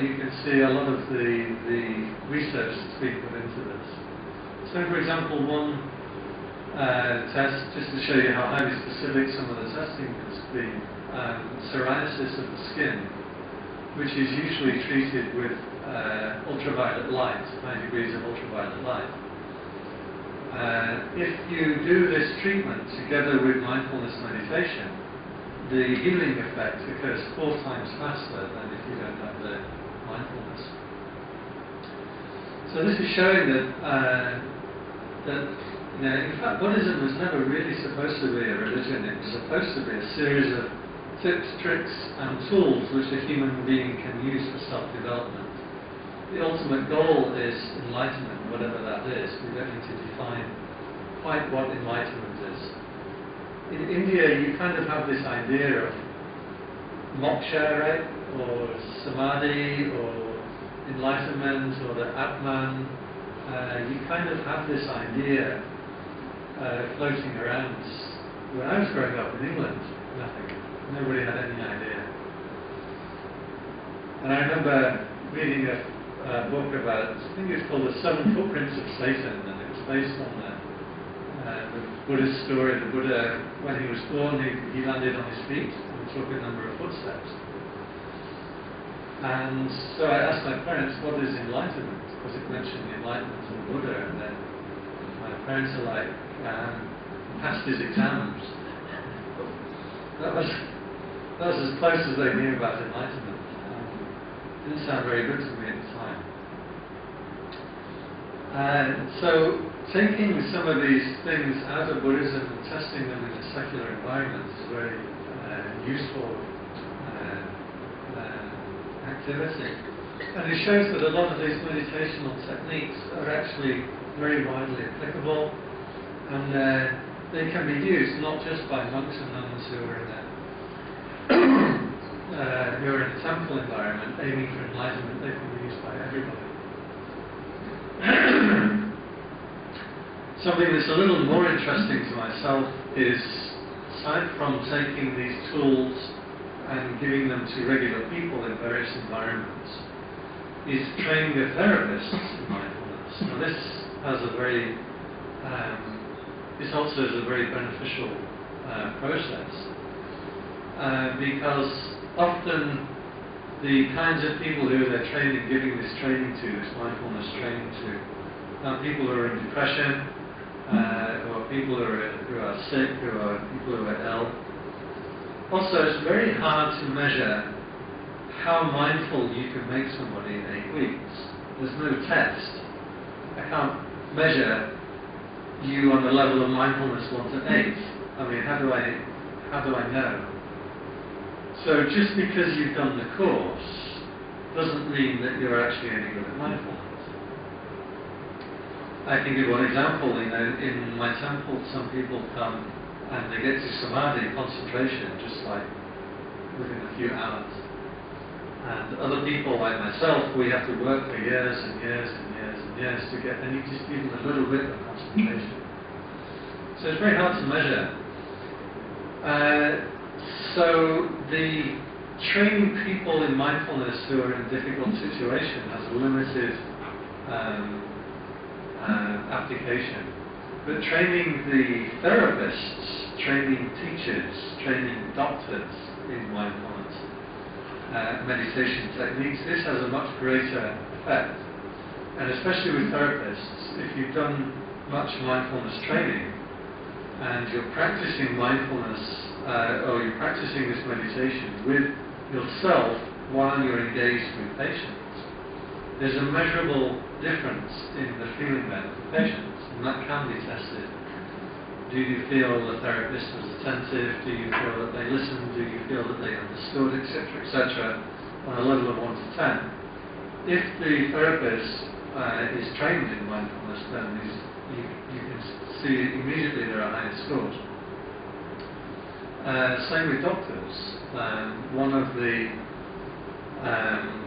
you can see a lot of the research that's been put into this. So, for example, one test, just to show you how highly specific some of the testing has been, psoriasis of the skin, which is usually treated with ultraviolet light, 9 degrees of ultraviolet light. If you do this treatment together with mindfulness meditation, the healing effect occurs 4 times faster than if you don't have the mindfulness. So this is showing that in fact, Buddhism was never really supposed to be a religion. It was supposed to be a series of tips, tricks, and tools which a human being can use for self-development. The ultimate goal is enlightenment, whatever that is. We don't need to define quite what enlightenment is. In India, you kind of have this idea of moksha, right? Or samadhi, or enlightenment, or the Atman. You kind of have this idea floating around. When I was growing up in England, nothing. Nobody had any idea. And I remember reading a book about, I think it's called The 7 Footprints of Satan, and it was based on the Buddha's story. The Buddha, when he was born, he landed on his feet and took a number of footsteps. And so I asked my parents, what is enlightenment? Because it mentioned the enlightenment of the Buddha, and then my parents are like, passed his exams. That was as close as they knew about enlightenment. Didn't sound very good to me at the time. So taking some of these things out of Buddhism and testing them in a secular environment is very useful activity. And it shows that a lot of these meditational techniques are actually very widely applicable, and they can be used not just by monks and nuns who are in a temple environment aiming for enlightenment. They can be used by everybody. Something that's a little more interesting to myself is, aside from taking these tools and giving them to regular people in various environments, is training the therapists in mindfulness. Now this also is a very beneficial process, because often the kinds of people who they're giving this training to, this mindfulness training to, are people who are in depression, or people who are sick, or people who are ill. Also, it's very hard to measure how mindful you can make somebody in 8 weeks. There's no test. I can't measure you on the level of mindfulness 1 to 8. I mean, how do I know? So just because you've done the course doesn't mean that you're actually any good at mindfulness. I can give one example. In my temple, some people come and they get to samadhi, concentration, just like within a few hours. And other people, like myself, we have to work for years and years and years and years to get just even a little bit of concentration. So it's very hard to measure. So the training people in mindfulness who are in a difficult situation has a limited application. But training the therapists, training teachers, training doctors in mindfulness meditation techniques, this has a much greater effect. And especially with therapists, if you've done much mindfulness training and you're practicing mindfulness or you're practicing this meditation with yourself while you're engaged with patients, there's a measurable difference in the feeling then of the patients, and that can be tested. Do you feel the therapist was attentive? Do you feel that they listened? Do you feel that they understood, etc., etc., on a level of 1 to 10? If the therapist is trained in mindfulness, then you can see immediately there are higher scores. Same with doctors. One of the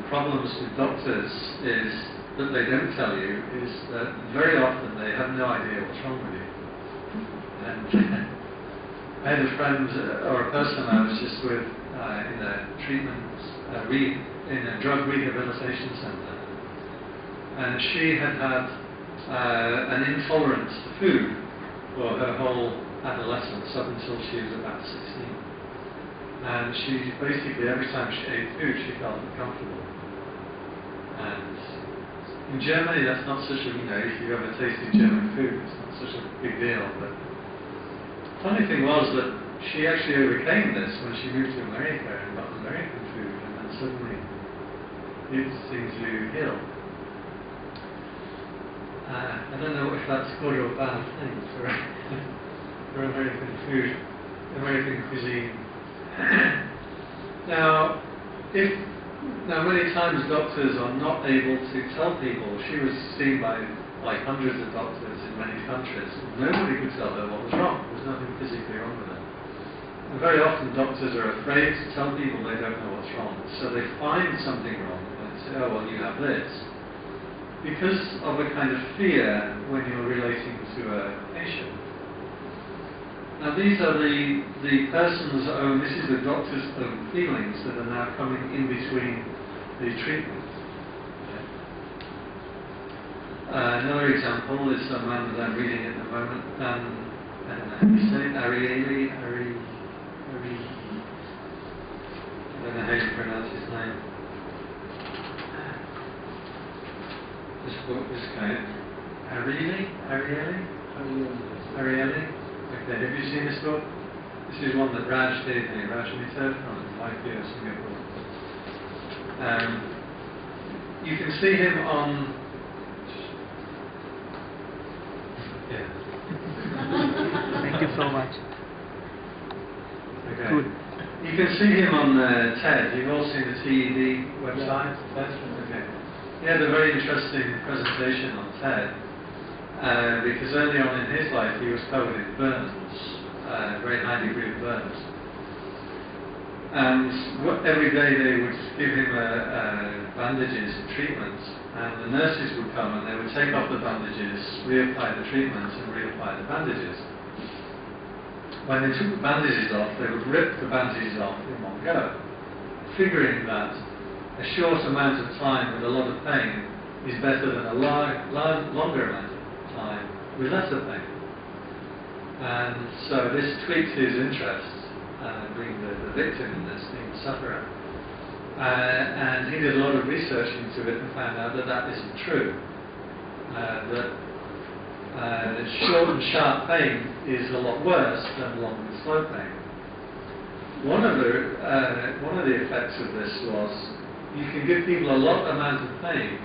problems with doctors is that they don't tell you is that very often they have no idea what's wrong with you. And I had a friend or a person I was just with in a treatment in a drug rehabilitation centre, and she had had an intolerance to food for her whole adolescence up until she was about 16. And she basically, every time she ate food, she felt uncomfortable. And in Germany, that's not such a, if you ever tasted German food, it's not such a big deal. But the funny thing was that she actually overcame this when she moved to America and got American food, and then suddenly it seemed to heal. I don't know if that's good or bad thing for American food, American cuisine. Now many times doctors are not able to tell people. She was seen by hundreds of doctors in many countries. Nobody could tell her what was wrong. There was nothing physically wrong with her. And very often doctors are afraid to tell people they don't know what's wrong. So they find something wrong and they say, oh well, you have this. Because of a kind of fear when you're relating to a patient. Now these are the person's own, this is the doctor's own feelings that are now coming in between the treatment. Another example is a man that I'm reading at the moment, I don't know how you say it, I don't know how you pronounce his name. This book is kind of Ariely? Okay, have you seen this book? This is one that Raj gave me, Raj Mitra from IILM Singapore. You can see him on. Yeah. Thank you so much. Okay. Good. You can see him on TED. You've all seen the TED website. Okay. He had a very interesting presentation on TED because early on in his life he was covered in burns, very high degree of burns. And every day they would give him bandages and treatments, and the nurses would come and they would take off the bandages, reapply the treatments and reapply the bandages. When they took the bandages off, they would rip the bandages off in one go, figuring that a short amount of time with a lot of pain is better than a longer amount of time with lesser pain. And so this tweaked his interest, being the victim in this, being the sufferer. And he did a lot of research into it and found out that that isn't true. That short and sharp pain is a lot worse than long and slow pain. One of the effects of this was you can give people a lot amount of pain,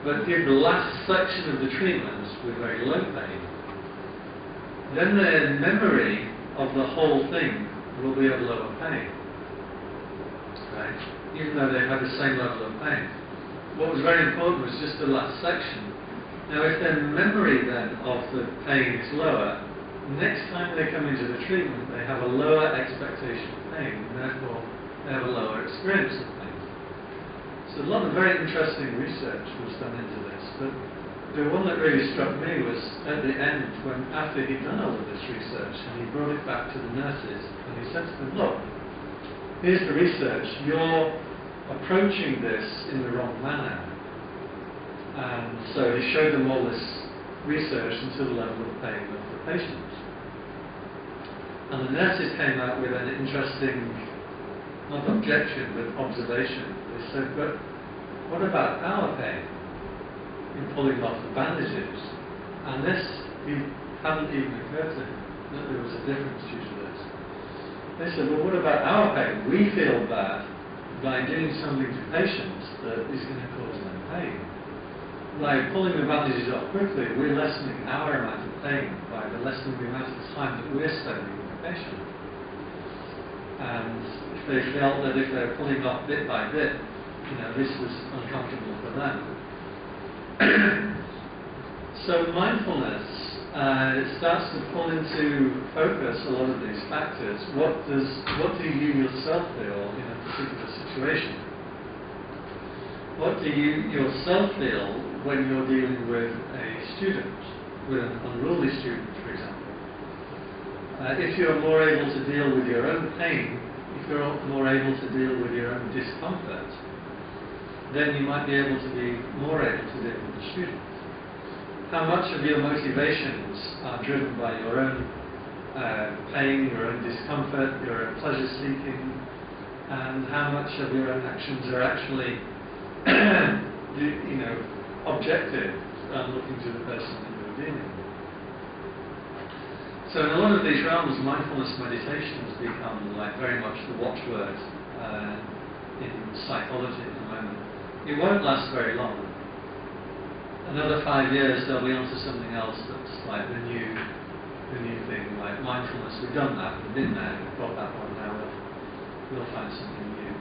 but give the last section of the treatment with very low pain. Then their memory of the whole thing will be of lower pain, right? Even though they have the same level of pain. What was very important was just the last section. Now, if their memory then of the pain is lower, next time they come into the treatment, they have a lower expectation of pain, and therefore they have a lower experience of pain. So a lot of very interesting research was done into this, but the one that really struck me was at the end, when after he'd done all of this research, and he brought it back to the nurses, and he said to them, look, here's the research, you're approaching this in the wrong manner. And so he showed them all this research into the level of pain of the patients. And the nurses came out with an interesting, not objection, but observation. They said, but what about our pain in pulling off the bandages? And this hadn't even occurred to him, that there was a difference due to this. They said, well, what about our pain? We feel bad by doing something to patients that is going to cause them pain. By pulling the bandages off quickly, we're lessening our amount of pain by lessening the amount of time that we're spending with the patient. And if they felt that if they're pulling off bit by bit, this was uncomfortable for them. So mindfulness starts to pull into focus a lot of these factors. What do you yourself feel in a particular situation? What do you yourself feel when you're dealing with a student, with an unruly student, for example? If you're more able to deal with your own pain if you're more able to deal with your own discomfort, then you might be able to be more able to deal with the student. How much of your motivations are driven by your own pain, your own discomfort, your own pleasure seeking, and how much of your own actions are actually objective and looking to the person that you're dealing with. So in a lot of these realms, mindfulness meditation has become like very much the watchword in psychology at the moment. It won't last very long. Another 5 years, they'll be onto something else that's like the new thing, like mindfulness. We've done that, we've been there, we've got that one now. We'll find something new.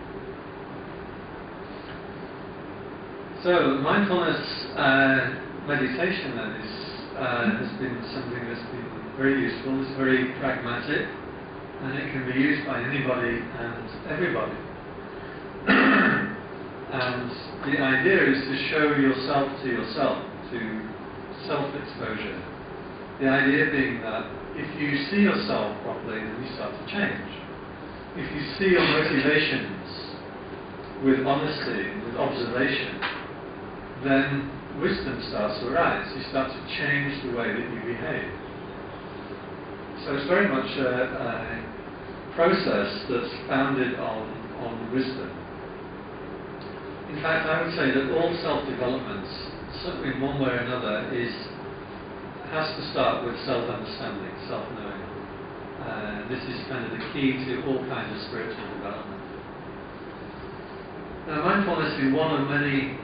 So mindfulness meditation then has been something that's been very useful. It's very pragmatic, and it can be used by anybody and everybody. And the idea is to show yourself to yourself, to self-exposure. The idea being that if you see yourself properly, then you start to change. If you see your motivations with honesty, with observation, then wisdom starts to arise. You start to change the way that you behave. So it's very much a process that's founded on wisdom. In fact, I would say that all self-development, certainly in one way or another, has to start with self-understanding, self-knowing. This is kind of the key to all kinds of spiritual development. Now, mindfulness is one of many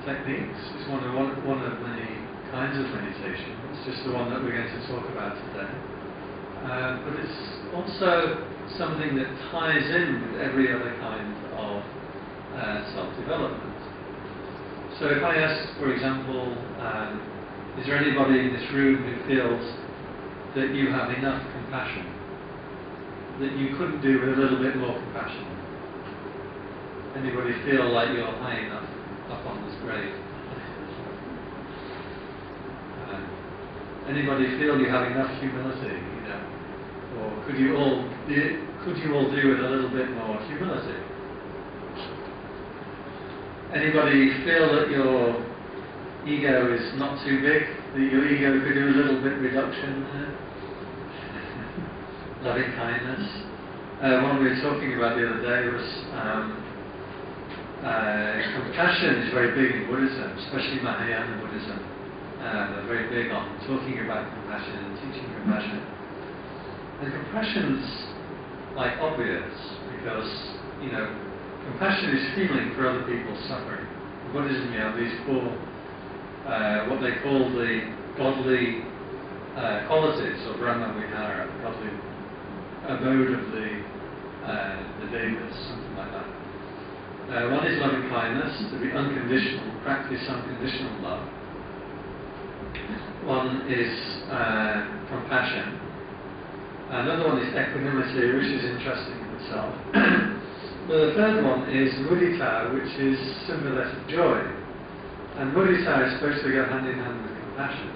techniques. It's one of many kinds of meditation. It's just the one that we're going to talk about today. But it's also something that ties in with every other kind of self-development. So if I ask, for example, is there anybody in this room who feels that you have enough compassion, that you couldn't do with a little bit more compassion? Anybody feel like you're high enough up on this grade? Anybody feel you have enough humility, or could you all do with a little bit more humility? Anybody feel that your ego is not too big, that your ego could do a little bit reduction there? Loving kindness. One we were talking about the other day was compassion is very big in Buddhism, especially Mahayana Buddhism. They're very big on talking about compassion and teaching compassion. And compassion's like obvious because, compassion is feeling for other people's suffering. In Buddhism, you have these four, what they call the godly qualities, or Brahma Vihara, the godly abode of the Devas, something like that. One is loving kindness, to be unconditional, practice unconditional love. One is compassion. Another one is equanimity, which is interesting in itself. But the third one is mudita, which is sympathetic joy. And mudita is supposed to go hand in hand with compassion.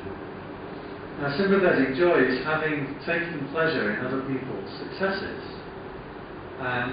Now, sympathetic joy is taking pleasure in other people's successes. And